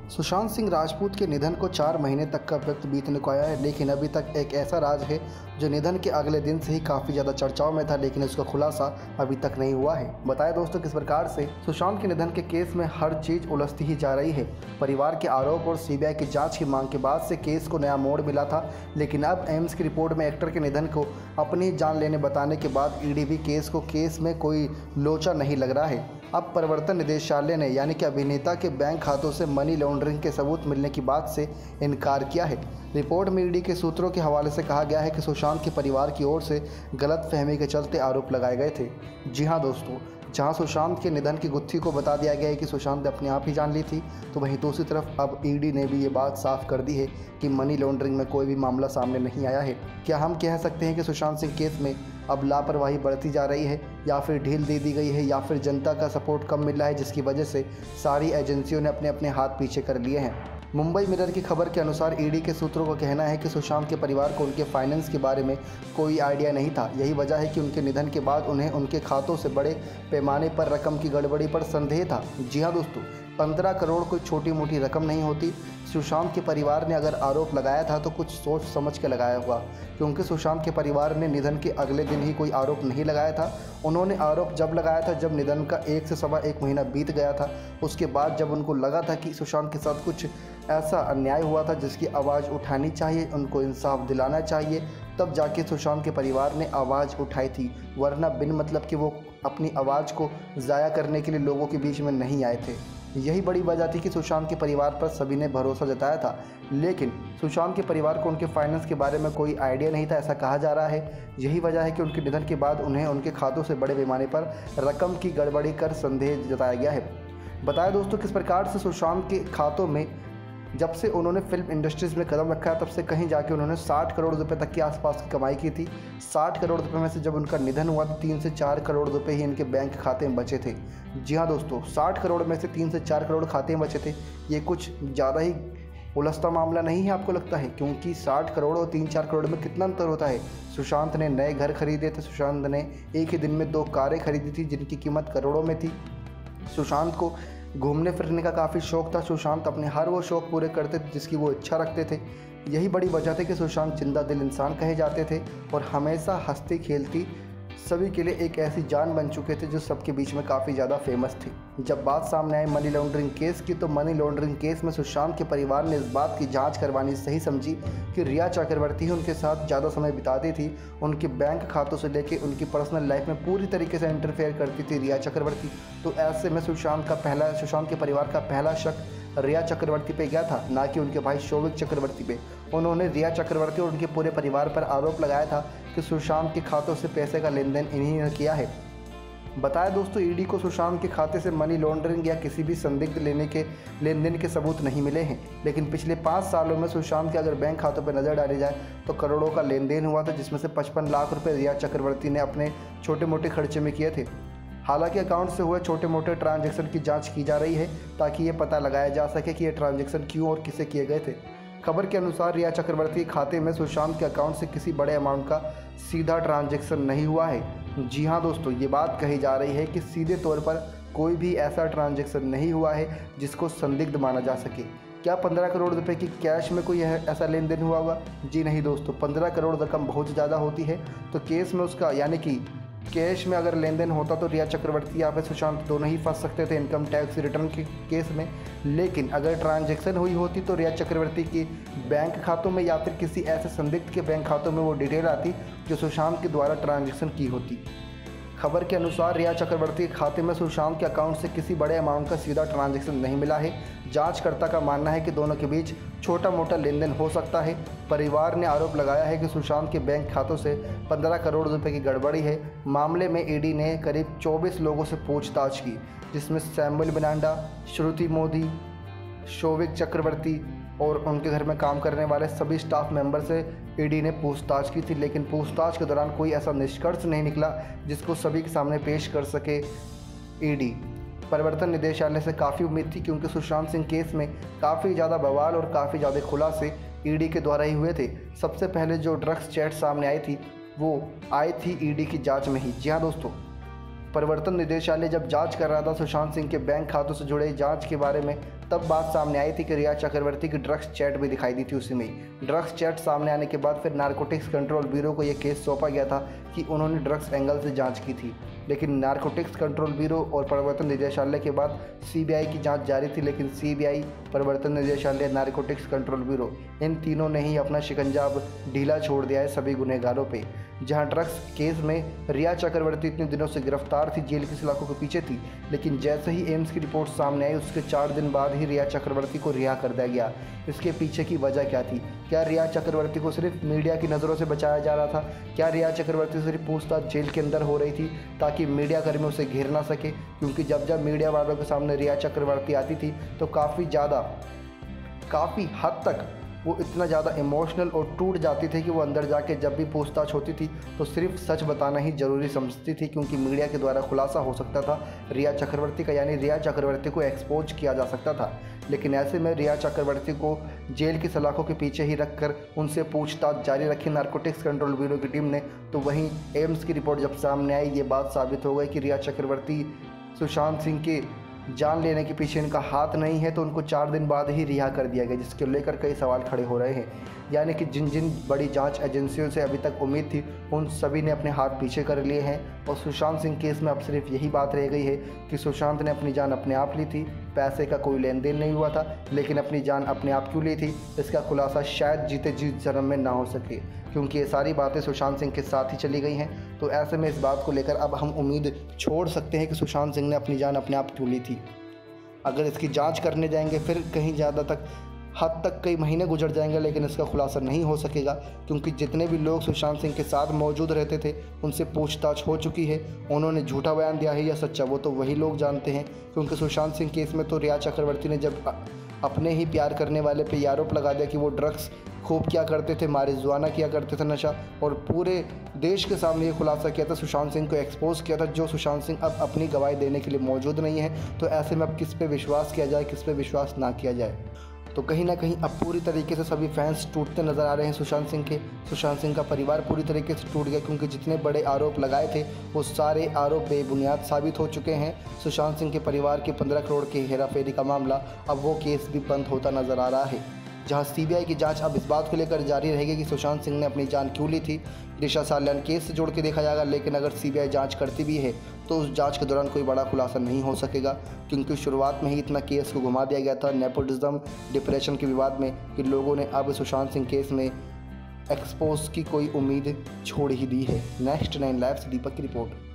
सुशांत सिंह राजपूत के निधन को 4 महीने तक का वक्त बीतने को आया है, लेकिन अभी तक एक ऐसा राज है जो निधन के अगले दिन से ही काफ़ी ज़्यादा चर्चाओं में था, लेकिन उसका खुलासा अभी तक नहीं हुआ है। बताया दोस्तों किस प्रकार से सुशांत के निधन के केस में हर चीज़ उलझती ही जा रही है। परिवार के आरोप और सीबीआई की जाँच की मांग के बाद से केस को नया मोड़ मिला था, लेकिन अब एम्स की रिपोर्ट में एक्टर के निधन को अपनी जान लेने बताने के बाद ईडी भी केस में कोई लोचा नहीं लग रहा है। अब प्रवर्तन निदेशालय ने यानी कि अभिनेता के बैंक खातों से मनी लॉन्ड्रिंग के सबूत मिलने की बात से इनकार किया है। रिपोर्ट में ईडी के सूत्रों के हवाले से कहा गया है कि सुशांत के परिवार की ओर से गलतफहमी के चलते आरोप लगाए गए थे। जी हाँ दोस्तों, जहां सुशांत के निधन की गुत्थी को बता दिया गया है कि सुशांत ने अपने आप ही जान ली थी, तो वहीं दूसरी तरफ अब ईडी ने भी ये बात साफ कर दी है कि मनी लॉन्ड्रिंग में कोई भी मामला सामने नहीं आया है। क्या हम कह सकते हैं कि सुशांत सिंह केस में अब लापरवाही बढ़ती जा रही है, या फिर ढील दे दी गई है, या फिर जनता का सपोर्ट कम मिल रहा है, जिसकी वजह से सारी एजेंसियों ने अपने अपने हाथ पीछे कर लिए हैं। मुंबई मिरर की खबर के अनुसार ईडी के सूत्रों का कहना है कि सुशांत के परिवार को उनके फाइनेंस के बारे में कोई आइडिया नहीं था। यही वजह है कि उनके निधन के बाद उन्हें उनके खातों से बड़े पैमाने पर रकम की गड़बड़ी पर संदेह था। जी हाँ दोस्तों, 15 करोड़ कोई छोटी मोटी रकम नहीं होती। सुशांत के परिवार ने अगर आरोप लगाया था तो कुछ सोच समझ के लगाया हुआ, क्योंकि सुशांत के परिवार ने निधन के अगले दिन ही कोई आरोप नहीं लगाया था। उन्होंने आरोप जब लगाया था जब निधन का 1 से सवा 1 महीना बीत गया था। उसके बाद जब उनको लगा था कि सुशांत के साथ कुछ ऐसा अन्याय हुआ था जिसकी आवाज़ उठानी चाहिए, उनको इंसाफ दिलाना चाहिए, तब जाके सुशांत के परिवार ने आवाज़ उठाई थी। वरना बिन मतलब कि वो अपनी आवाज़ को ज़ाया करने के लिए लोगों के बीच में नहीं आए थे। यही बड़ी वजह थी कि सुशांत के परिवार पर सभी ने भरोसा जताया था, लेकिन सुशांत के परिवार को उनके फाइनेंस के बारे में कोई आइडिया नहीं था, ऐसा कहा जा रहा है। यही वजह है कि उनके निधन के बाद उन्हें उनके खातों से बड़े पैमाने पर रकम की गड़बड़ी कर संदेह जताया गया है। बताया दोस्तों किस प्रकार से सुशांत के खातों में जब से उन्होंने फिल्म इंडस्ट्रीज़ में कदम रखा है तब से कहीं जाके उन्होंने 60 करोड़ रुपए तक के आसपास की कमाई की थी। 60 करोड़ रुपए में से जब उनका निधन हुआ तो 3 से 4 करोड़ रुपए ही इनके बैंक खाते में बचे थे। जी हाँ दोस्तों, 60 करोड़ में से 3 से 4 करोड़ खाते में बचे थे। ये कुछ ज़्यादा ही उलझता मामला नहीं है आपको लगता है? क्योंकि 60 करोड़ और 3-4 करोड़ में कितना अंतर होता है। सुशांत ने नए घर खरीदे थे, सुशांत ने एक ही दिन में 2 कारें खरीदी थी जिनकी कीमत करोड़ों में थी। सुशांत को घूमने फिरने का काफ़ी शौक़ था। सुशांत अपने हर वो शौक़ पूरे करते थे जिसकी वो इच्छा रखते थे। यही बड़ी वजह थी कि सुशांत जिंदा दिल इंसान कहे जाते थे और हमेशा हंसती खेलती सभी के लिए एक ऐसी जान बन चुके थे जो सबके बीच में काफ़ी ज़्यादा फेमस थी। जब बात सामने आई मनी लॉन्ड्रिंग केस की, तो मनी लॉन्ड्रिंग केस में सुशांत के परिवार ने इस बात की जांच करवानी सही समझी कि रिया चक्रवर्ती ही उनके साथ ज़्यादा समय बिताती थी। उनके बैंक खातों से लेकर उनकी पर्सनल लाइफ में पूरी तरीके से इंटरफेयर करती थी रिया चक्रवर्ती। तो ऐसे में सुशांत के परिवार का पहला शक रिया चक्रवर्ती पे गया था, ना कि उनके भाई शोविक चक्रवर्ती पे। उन्होंने रिया चक्रवर्ती और उनके पूरे परिवार पर आरोप लगाया था कि सुशांत के खातों से पैसे का लेन देन इन्हीं ने किया है। बताया दोस्तों ईडी को सुशांत के खाते से मनी लॉन्ड्रिंग या किसी भी संदिग्ध लेन देन के सबूत नहीं मिले हैं, लेकिन पिछले 5 सालों में सुशांत के अगर बैंक खातों पर नज़र डाली जाए तो करोड़ों का लेन देन हुआ था, जिसमें से 55 लाख रुपये रिया चक्रवर्ती ने अपने छोटे मोटे खर्चे में किए थे। हालांकि अकाउंट से हुए छोटे मोटे ट्रांजैक्शन की जांच की जा रही है ताकि ये पता लगाया जा सके कि ये ट्रांजैक्शन क्यों और किसे किए गए थे। खबर के अनुसार रिया चक्रवर्ती के खाते में सुशांत के अकाउंट से किसी बड़े अमाउंट का सीधा ट्रांजैक्शन नहीं हुआ है। जी हाँ दोस्तों, ये बात कही जा रही है कि सीधे तौर पर कोई भी ऐसा ट्रांजैक्शन नहीं हुआ है जिसको संदिग्ध माना जा सके। क्या 15 करोड़ रुपए की कैश में कोई ऐसा लेन देन हुआ होगा? जी नहीं दोस्तों, 15 करोड़ रकम बहुत ज़्यादा होती है। तो केस में उसका यानी कि कैश में अगर लेन देन होता तो रिया चक्रवर्ती या फिर सुशांत दोनों ही फंस सकते थे इनकम टैक्स रिटर्न के केस में। लेकिन अगर ट्रांजैक्शन हुई होती तो रिया चक्रवर्ती की बैंक खातों में या फिर किसी ऐसे संदिग्ध के बैंक खातों में वो डिटेल आती जो सुशांत के द्वारा ट्रांजैक्शन की होती। खबर के अनुसार रिया चक्रवर्ती के खाते में सुशांत के अकाउंट से किसी बड़े अमाउंट का सीधा ट्रांजैक्शन नहीं मिला है। जांचकर्ता का मानना है कि दोनों के बीच छोटा मोटा लेन देन हो सकता है। परिवार ने आरोप लगाया है कि सुशांत के बैंक खातों से 15 करोड़ रुपए की गड़बड़ी है। मामले में ईडी ने करीब 24 लोगों से पूछताछ की, जिसमें सैमुअल मिरांडा, श्रुति मोदी, शोविक चक्रवर्ती और उनके घर में काम करने वाले सभी स्टाफ मेंबर से ईडी ने पूछताछ की थी। लेकिन पूछताछ के दौरान कोई ऐसा निष्कर्ष नहीं निकला जिसको सभी के सामने पेश कर सके ईडी। प्रवर्तन निदेशालय से काफ़ी उम्मीद थी, क्योंकि सुशांत सिंह केस में काफ़ी ज़्यादा बवाल और काफ़ी ज़्यादा खुलासे ईडी के द्वारा ही हुए थे। सबसे पहले जो ड्रग्स चैट सामने आई थी वो आई थी ईडी की जाँच में ही। जी हाँ दोस्तों, प्रवर्तन निदेशालय जब जांच कर रहा था सुशांत सिंह के बैंक खातों से जुड़े जांच के बारे में, तब बात सामने आई थी कि रिया चक्रवर्ती की ड्रग्स चैट भी दिखाई दी थी उसी में। ड्रग्स चैट सामने आने के बाद फिर नारकोटिक्स कंट्रोल ब्यूरो को यह केस सौंपा गया था कि उन्होंने ड्रग्स एंगल से जांच की थी। लेकिन नारकोटिक्स कंट्रोल ब्यूरो और प्रवर्तन निदेशालय के बाद सीबीआई की जांच जारी थी, लेकिन सीबीआई, प्रवर्तन निदेशालय, नारकोटिक्स कंट्रोल ब्यूरो, इन तीनों ने ही अपना शिकंजा अब ढीला छोड़ दिया है सभी गुनहगारों पे। जहां ड्रग्स केस में रिया चक्रवर्ती इतने दिनों से गिरफ्तार थी, जेल की सलाखों के पीछे थी, लेकिन जैसे ही एम्स की रिपोर्ट सामने आई उसके 4 दिन बाद ही रिया चक्रवर्ती को रिहा कर दिया गया। इसके पीछे की वजह क्या थी? क्या रिया चक्रवर्ती को सिर्फ मीडिया की नज़रों से बचाया जा रहा था? क्या रिया चक्रवर्ती से सिर्फ पूछताछ जेल के अंदर हो रही थी ताकि मीडिया कर्मी उसे घेर ना सके? क्योंकि जब मीडिया वालों के सामने रिया चक्रवर्ती आती थी तो काफ़ी हद तक वो इतना ज़्यादा इमोशनल और टूट जाती थी कि वो अंदर जाके जब भी पूछताछ होती थी तो सिर्फ सच बताना ही ज़रूरी समझती थी, क्योंकि मीडिया के द्वारा खुलासा हो सकता था रिया चक्रवर्ती का, यानी रिया चक्रवर्ती को एक्सपोज किया जा सकता था। लेकिन ऐसे में रिया चक्रवर्ती को जेल की सलाखों के पीछे ही रखकर उनसे पूछताछ जारी रखी नारकोटिक्स कंट्रोल ब्यूरो की टीम ने। तो वहीं एम्स की रिपोर्ट जब सामने आई, ये बात साबित हो गई कि रिया चक्रवर्ती सुशांत सिंह के जान लेने के पीछे इनका हाथ नहीं है, तो उनको 4 दिन बाद ही रिहा कर दिया गया, जिसके लेकर कई सवाल खड़े हो रहे हैं। यानी कि जिन जिन बड़ी जांच एजेंसियों से अभी तक उम्मीद थी उन सभी ने अपने हाथ पीछे कर लिए हैं और सुशांत सिंह केस में अब सिर्फ यही बात रह गई है कि सुशांत ने अपनी जान अपने आप ली थी, पैसे का कोई लेन देन नहीं हुआ था, लेकिन अपनी जान अपने आप क्यों ली थी इसका खुलासा शायद जीते जी जन्म में ना हो सके, क्योंकि ये सारी बातें सुशांत सिंह के साथ ही चली गई हैं। तो ऐसे में इस बात को लेकर अब हम उम्मीद छोड़ सकते हैं कि सुशांत सिंह ने अपनी जान अपने आप क्यों ली थी। अगर इसकी जांच करने जाएंगे फिर कहीं ज़्यादा हद तक कई महीने गुजर जाएंगे, लेकिन इसका खुलासा नहीं हो सकेगा, क्योंकि जितने भी लोग सुशांत सिंह के साथ मौजूद रहते थे उनसे पूछताछ हो चुकी है। उन्होंने झूठा बयान दिया है या सच्चा वो तो वही लोग जानते हैं, क्योंकि सुशांत सिंह केस में तो रिया चक्रवर्ती ने जब अपने ही प्यार करने वाले पे आरोप लगा दिया कि वो ड्रग्स खूब किया करते थे, मारिजुआना किया करते थे, नशा, और पूरे देश के सामने ये खुलासा किया था, सुशांत सिंह को एक्सपोज किया था, जो सुशांत सिंह अब अपनी गवाही देने के लिए मौजूद नहीं है। तो ऐसे में अब किस पे विश्वास किया जाए, किस पे विश्वास ना किया जाए? तो कहीं ना कहीं अब पूरी तरीके से सभी फैंस टूटते नज़र आ रहे हैं सुशांत सिंह के। सुशांत सिंह का परिवार पूरी तरीके से टूट गया, क्योंकि जितने बड़े आरोप लगाए थे वो सारे आरोप बेबुनियाद साबित हो चुके हैं। सुशांत सिंह के परिवार के 15 करोड़ की हेराफेरी का मामला, अब वो केस भी बंद होता नज़र आ रहा है। जहां सीबीआई की जांच अब इस बात को लेकर जारी रहेगी कि सुशांत सिंह ने अपनी जान क्यों ली थी, दिशा साल्यान केस से जोड़ के देखा जाएगा। लेकिन अगर सीबीआई जांच करती भी है तो उस जांच के दौरान कोई बड़ा खुलासा नहीं हो सकेगा, क्योंकि शुरुआत में ही इतना केस को घुमा दिया गया था नेपोटिज्म, डिप्रेशन के विवाद में, कि लोगों ने अब सुशांत सिंह केस में एक्सपोज की कोई उम्मीद छोड़ ही दी है। नेक्स्ट 9 लाइव से दीपक की रिपोर्ट।